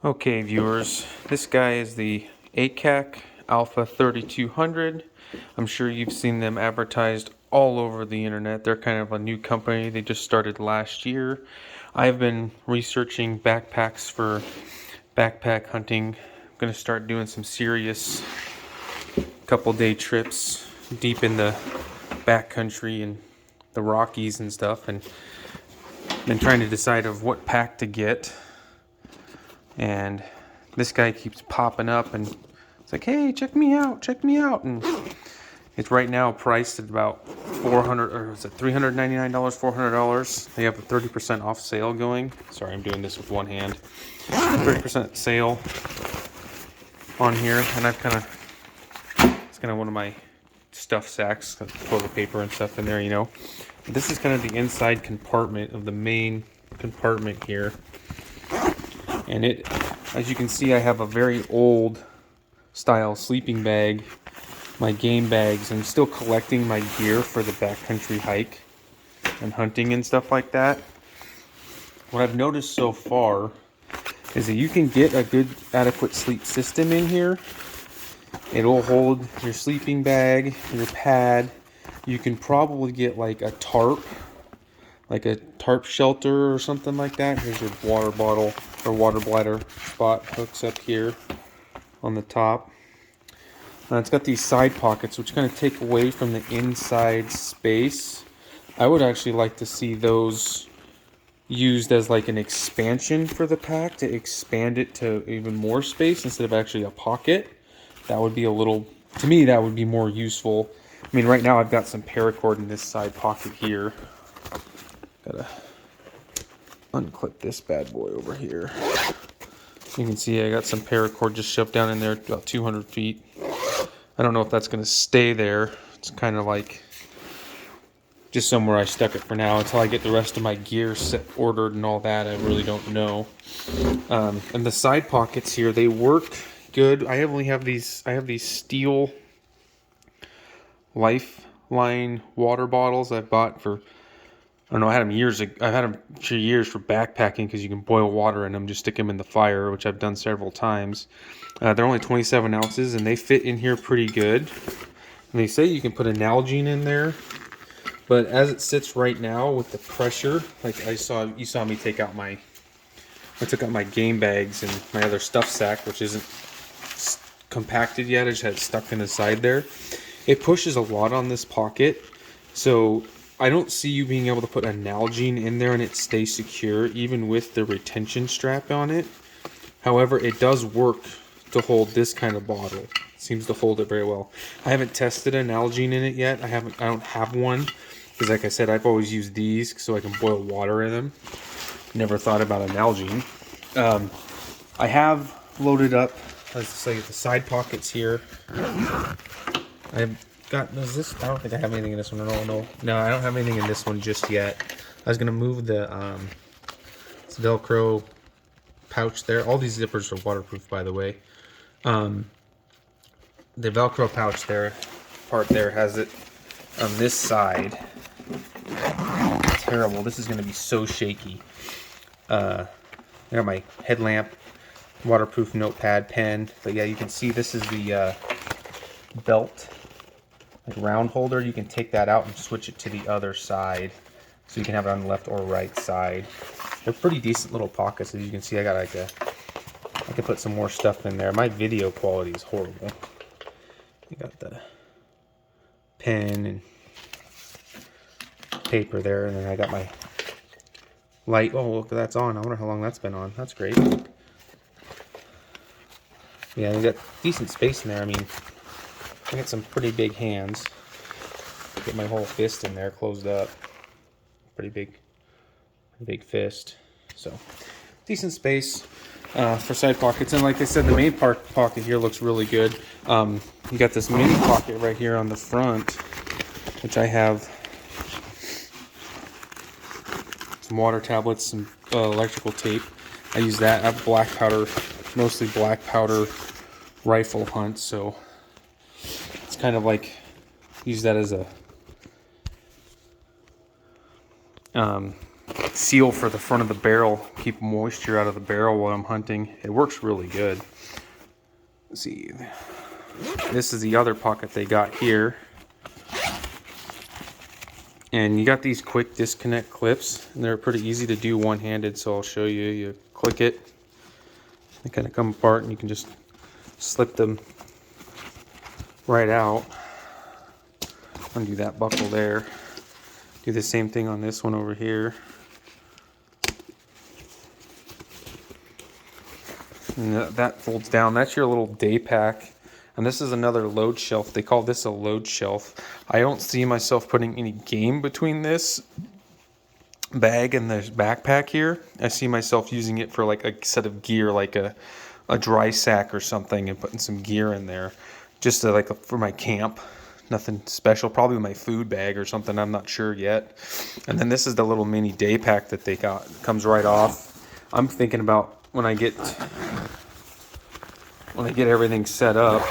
Okay, viewers, this guy is the Akek Alpha 3200. I'm sure you've seen them advertised all over the internet. They're kind of a new company. They just started last year. I've been researching backpacks for backpack hunting. I'm going to start doing some serious couple-day trips deep in the backcountry and the Rockies and stuff, and been trying to decide of what pack to get. And this guy keeps popping up and it's like, hey, check me out. And it's right now priced at about $400, or is it $399, $400. They have a 30% off sale going. Sorry, I'm doing this with one hand. 30% sale on here, and it's kind of one of my stuff sacks, toilet paper and stuff in there, you know. This is kind of the inside compartment of the main compartment here. And it, as you can see, I have a very old style sleeping bag, my game bags. I'm still collecting my gear for the backcountry hike and hunting and stuff like that. What I've noticed so far is that you can get a good adequate sleep system in here. It'll hold your sleeping bag, your pad. You can probably get like a tarp shelter or something like that. Here's your water bottle or water bladder spot, hooks up here on the top. It's got these side pockets which kind of take away from the inside space. I would actually like to see those used as like an expansion for the pack, to expand it to even more space instead of actually a pocket. That would be to me that would be more useful. I mean, right now I've got some paracord in this side pocket here. Gotta unclip this bad boy over here. You can see I got some paracord just shoved down in there about 200 feet. I don't know if that's going to stay there. It's kind of like just somewhere I stuck it for now until I get the rest of my gear ordered and all that. I really don't know. And the side pockets here, they work good. I have these steel Lifeline water bottles I bought for, I don't know, I had them years ago. I've had them for years for backpacking because you can boil water in them, just stick them in the fire, which I've done several times. They're only 27 ounces and they fit in here pretty good. And they say you can put an Nalgene in there, but as it sits right now with the pressure, like you saw me take out I took out my game bags and my other stuff sack, which isn't compacted yet. I just had it stuck in the side there. It pushes a lot on this pocket, so I don't see you being able to put a Nalgene in there and it stays secure, even with the retention strap on it. However, it does work to hold this kind of bottle. It seems to hold it very well. I haven't tested a Nalgene in it yet. I don't have one, because like I said, I've always used these so I can boil water in them. Never thought about a Nalgene. I have loaded up, let's say, the side pockets here. I've got, I don't think I have anything in this one. No, I don't have anything in this one just yet. I was gonna move the this Velcro pouch there. All these zippers are waterproof, by the way. The Velcro pouch part there has it on this side. Terrible. This is gonna be so shaky. I got my headlamp, waterproof notepad, pen. But yeah, you can see this is the belt, like round holder. You can take that out and switch it to the other side, so you can have it on the left or right side. They're pretty decent little pockets. As you can see, I got I could put some more stuff in there. My video quality is horrible. You got the pen and paper there, and then I got my light. Oh, look, that's on. I wonder how long that's been on. That's great. Yeah, you got decent space in there. I mean, I got some pretty big hands. Get my whole fist in there, closed up. Pretty big fist. So, decent space for side pockets. And like I said, the main pocket here looks really good. You got this mini pocket right here on the front, which I have some water tablets, some electrical tape. I use that. I have black powder, mostly black powder rifle hunt, so it's kind of like use that as a seal for the front of the barrel, keep moisture out of the barrel while I'm hunting. It works really good. Let's see, this is the other pocket they got here. And you got these quick disconnect clips, and they're pretty easy to do one-handed, so I'll show you. You click it, they kind of come apart, and you can just slip them right out. Undo that buckle there. Do the same thing on this one over here. And that folds down. That's your little day pack. And this is another load shelf. They call this a load shelf. I don't see myself putting any game between this bag and this backpack here. I see myself using it for like a set of gear, like a dry sack or something, and putting some gear in there. Just to, for my camp. Nothing special. Probably my food bag or something. I'm not sure yet. And then this is the little mini day pack that they got. It comes right off. I'm thinking about when I get everything set up,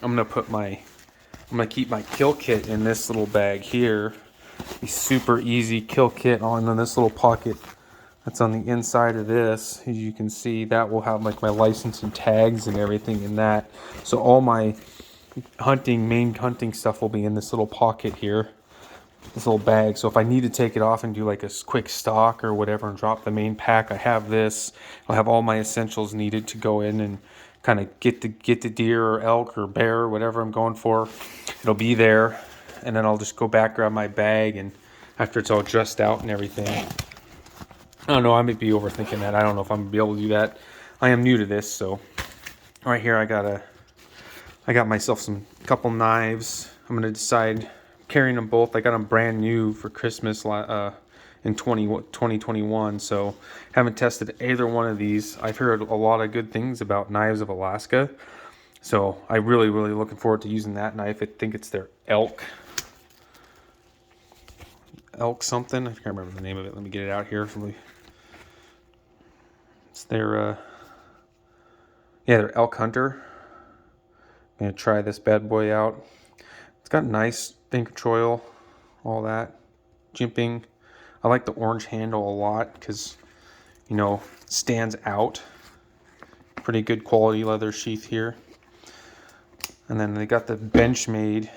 I'm gonna keep my kill kit in this little bag here. A super easy kill kit on in this little pocket that's on the inside of this. As you can see, that will have like my license and tags and everything in that. So all my main hunting stuff will be in this little pocket here, this little bag. So if I need to take it off and do like a quick stock or whatever and drop the main pack, I have this. I'll have all my essentials needed to go in and kind of get the deer or elk or bear or whatever I'm going for. It'll be there, and then I'll just go back, grab my bag, and after it's all dressed out and everything. I don't know, I might be overthinking that. I don't know if I'm gonna be able to do that. I am new to this, so right here I got myself couple knives. I'm gonna decide carrying them both. I got them brand new for Christmas in 2021, so haven't tested either one of these. I've heard a lot of good things about Knives of Alaska, so I'm really looking forward to using that knife. I think it's their elk something. I can't remember the name of it. Let me get it out here. It's their their elk hunter. I'm gonna try this bad boy out. It's got nice finger choil, all that jimping. I like the orange handle a lot because, stands out. Pretty good quality leather sheath here. And then they got the Benchmade.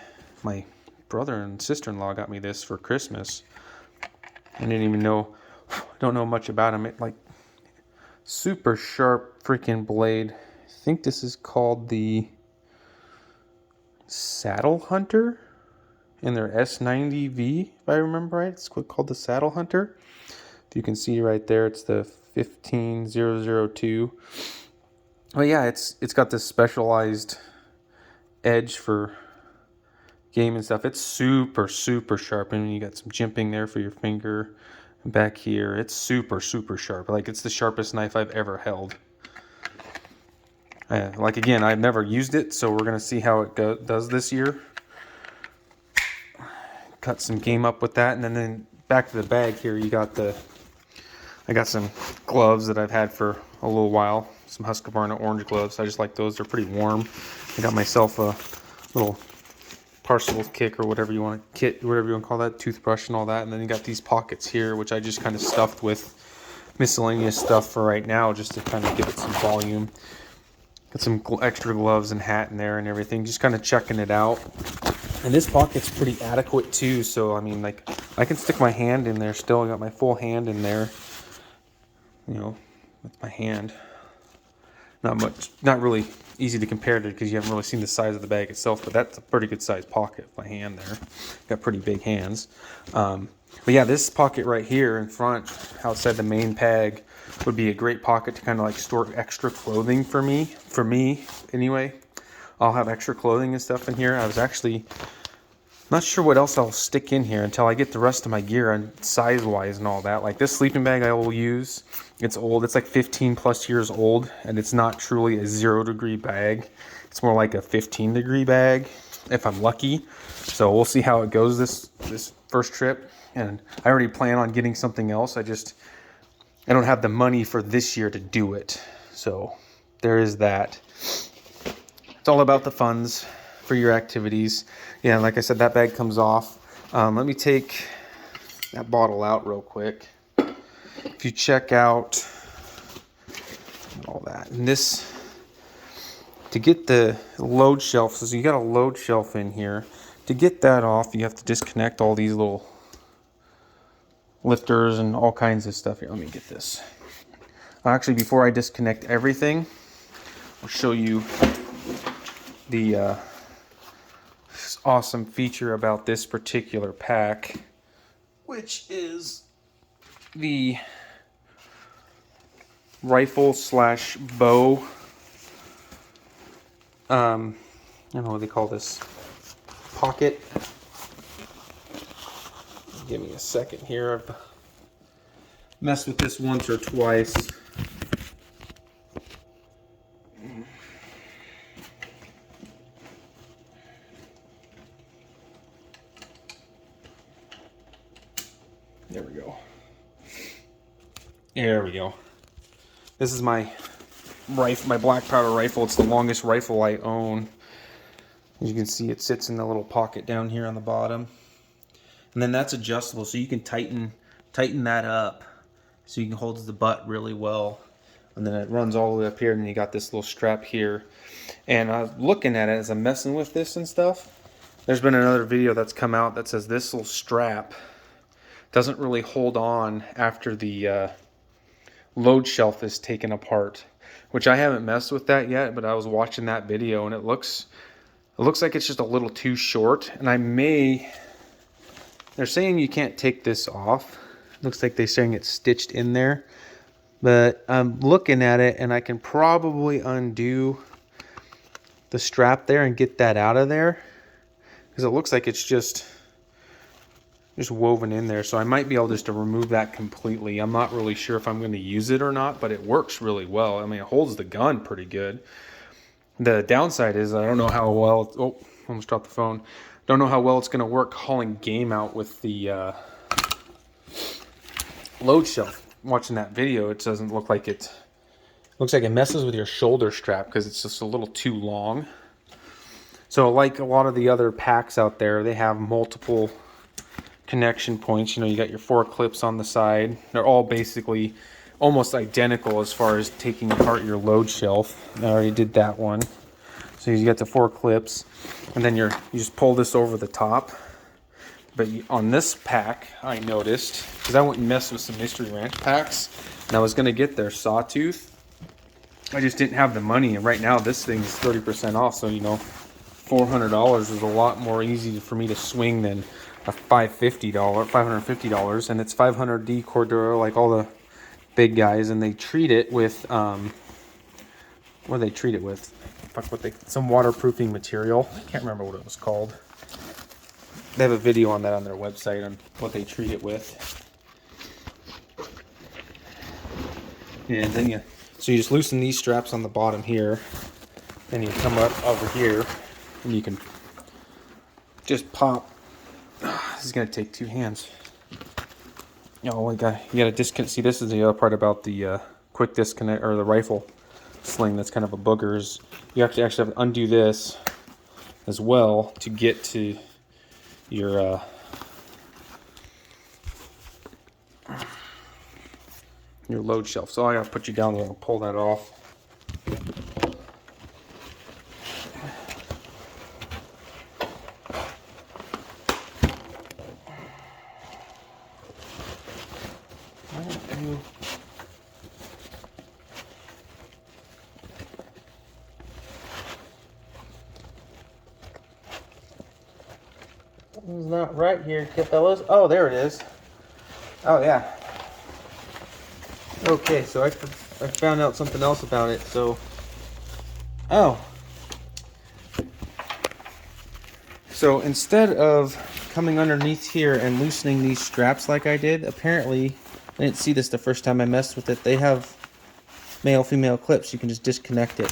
My brother and sister-in-law got me this for Christmas. I don't know much about them. It like super sharp freaking blade. I think this is called the Saddle Hunter. In their S90V, if I remember right. It's called the Saddle Hunter. If you can see right there, it's the 15002. But yeah, it's got this specialized edge for game and stuff. It's super sharp, and you got some jimping there for your finger. And back here, it's super sharp. Like, it's the sharpest knife I've ever held. Again, I've never used it, so we're gonna see how it does this year. Cut some game up with that, and then back to the bag here. I got some gloves that I've had for a little while. Some Husqvarna orange gloves. I just like those. They're pretty warm. I got myself a little parcel kick or whatever you want to call that, toothbrush and all that. And then you got these pockets here, which I just kind of stuffed with miscellaneous stuff for right now, just to kind of give it some volume. Got some extra gloves and hat in there and everything. Just kind of checking it out. And this pocket's pretty adequate too, so I mean, like, I can stick my hand in there still. I got my full hand in there, with my hand. Not really easy to compare to because you haven't really seen the size of the bag itself, but that's a pretty good sized pocket, my hand there. Got pretty big hands. But yeah, this pocket right here in front, outside the main bag, would be a great pocket to kind of like store extra clothing for me anyway. I'll have extra clothing and stuff in here. I was actually not sure what else I'll stick in here until I get the rest of my gear and size-wise and all that. Like this sleeping bag I will use. It's old. It's like 15 plus years old, and it's not truly a 0-degree bag. It's more like a 15-degree bag, if I'm lucky. So we'll see how it goes this first trip. And I already plan on getting something else. I don't have the money for this year to do it. So there is that. It's all about the funds for your activities. Yeah, like I said, that bag comes off. Let me take that bottle out real quick. if you check out all that, and this, to get the load shelf, so you got a load shelf in here. To get that off, you have to disconnect all these little lifters and all kinds of stuff. Here, let me get this. Actually, before I disconnect everything, I'll show you the awesome feature about this particular pack, which is the rifle slash bow. I don't know what they call this. Pocket. Give me a second here. I've messed with this once or twice. There we go. There we go. This is my rifle, my black powder rifle. It's the longest rifle I own. As you can see, it sits in the little pocket down here on the bottom. And then that's adjustable, so you can tighten that up so you can hold the butt really well. And then it runs all the way up here, and then you got this little strap here. And I was looking at it as I'm messing with this and stuff. There's been another video that's come out that says this little strap doesn't really hold on after the load shelf is taken apart, which I haven't messed with that yet, but I was watching that video and it looks like it's just a little too short. And they're saying you can't take this off. Looks like they're saying it's stitched in there, but I'm looking at it and I can probably undo the strap there and get that out of there, because it looks like it's just woven in there. So I might be able just to remove that completely. I'm not really sure if I'm going to use it or not, but it works really well. I mean, it holds the gun pretty good. The downside is I don't know how well oh, almost dropped the phone. Don't know how well it's going to work hauling game out with the load shelf. Watching that video, it doesn't look like it. Looks like it messes with your shoulder strap because it's just a little too long. So like a lot of the other packs out there, they have multiple connection points. You know, you got your 4 clips on the side. They're all basically almost identical as far as taking apart your load shelf. I already did that one. So you got the 4 clips, and then you just pull this over the top. But on this pack, I noticed, because I went and messed with some Mystery Ranch packs, and I was going to get their sawtooth. I just didn't have the money, and right now this thing is 30% off, so you know, $400 is a lot more easy for me to swing than a $550, and it's 500D Cordura like all the big guys, and they treat it with what do they treat it with? Some waterproofing material. I can't remember what it was called. They have a video on that on their website on what they treat it with. And then so you just loosen these straps on the bottom here, then you come up over here, and you can just pop. This is gonna take 2 hands. Oh, you gotta disconnect. See, this is the other part about the quick disconnect, or the rifle sling that's kind of a booger, is you actually have to undo this as well to get to your load shelf. So I gotta put you down there and pull that off. It's not right here, fellas. Oh, there it is. Oh, yeah. Okay, so I found out something else about it. So, so instead of coming underneath here and loosening these straps like I did, apparently, I didn't see this the first time I messed with it, they have male-female clips. You can just disconnect it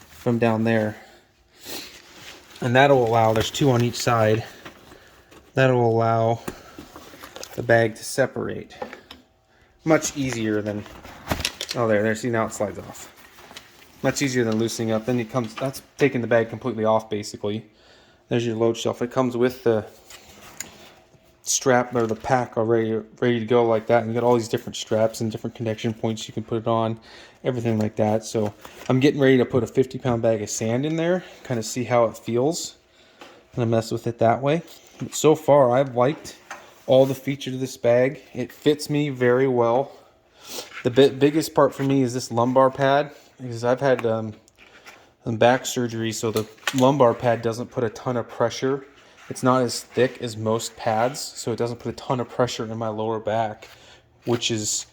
from down there. And that'll allow, there's 2 on each side, that'll allow the bag to separate. Much easier than, oh there, see, now it slides off. Much easier than loosening up. Then it comes, that's taking the bag completely off basically. There's your load shelf. It comes with the strap or the pack already ready to go like that, and you got all these different straps and different connection points you can put it on, everything like that. So I'm getting ready to put a 50-pound bag of sand in there, kind of see how it feels, and mess with it that way. But so far I've liked all the features of this bag. It fits me very well. The biggest part for me is this lumbar pad, because I've had some back surgery, so the lumbar pad doesn't put a ton of pressure. It's not as thick as most pads, so it doesn't put a ton of pressure in my lower back, which is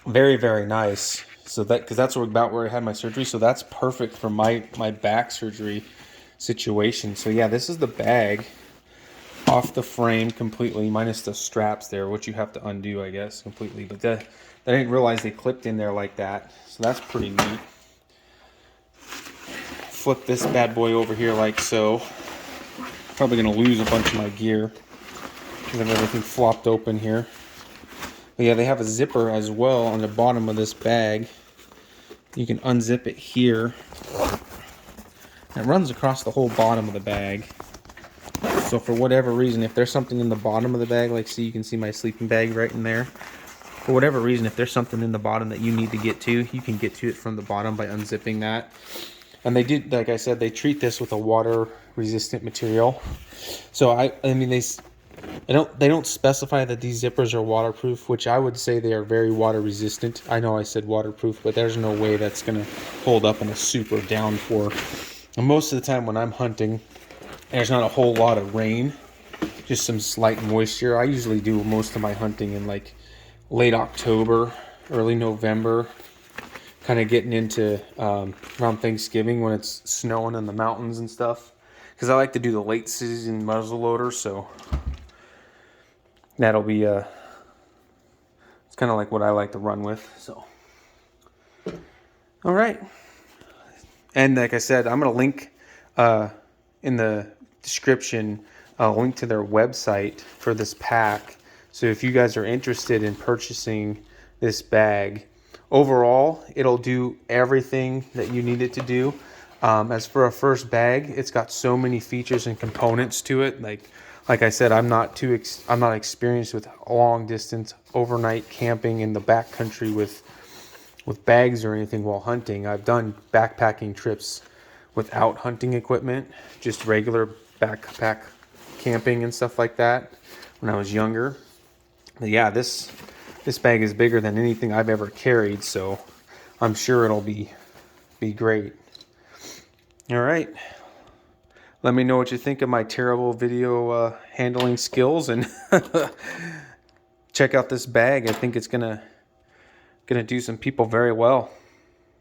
very, very nice. So that, because that's about where I had my surgery, so that's perfect for my back surgery situation. So yeah, this is the bag off the frame completely, minus the straps there, which you have to undo, I guess, completely. But I didn't realize they clipped in there like that, so that's pretty neat. Flip this bad boy over here like so. Probably gonna lose a bunch of my gear because I have everything flopped open here. But yeah, they have a zipper as well on the bottom of this bag. You can unzip it here. It runs across the whole bottom of the bag. So for whatever reason, if there's something in the bottom of the bag, like see, you can see my sleeping bag right in there. For whatever reason, if there's something in the bottom that you need to get to, you can get to it from the bottom by unzipping that. And they did, like I said, they treat this with a water-resistant material. So I mean, they don't specify that these zippers are waterproof, which I would say they are very water-resistant. I know I said waterproof, but there's no way that's gonna hold up in a super downpour. And most of the time when I'm hunting, there's not a whole lot of rain, just some slight moisture. I usually do most of my hunting in like late October, early November. Kind of getting into around Thanksgiving when it's snowing in the mountains and stuff, because I like to do the late season muzzleloader, so that'll be it's kind of like what I like to run with. So all right, and like I said, I'm gonna link in the description a link to their website for this pack, so if you guys are interested in purchasing this bag, overall, it'll do everything that you need it to do. As for a first bag, it's got so many features and components to it. Like I said, I'm not experienced with long distance overnight camping in the backcountry with bags or anything while hunting. I've done backpacking trips without hunting equipment, just regular backpack camping and stuff like that when I was younger. But yeah, this bag is bigger than anything I've ever carried, so I'm sure it'll be great. All right. Let me know what you think of my terrible video handling skills, and check out this bag. I think it's gonna do some people very well.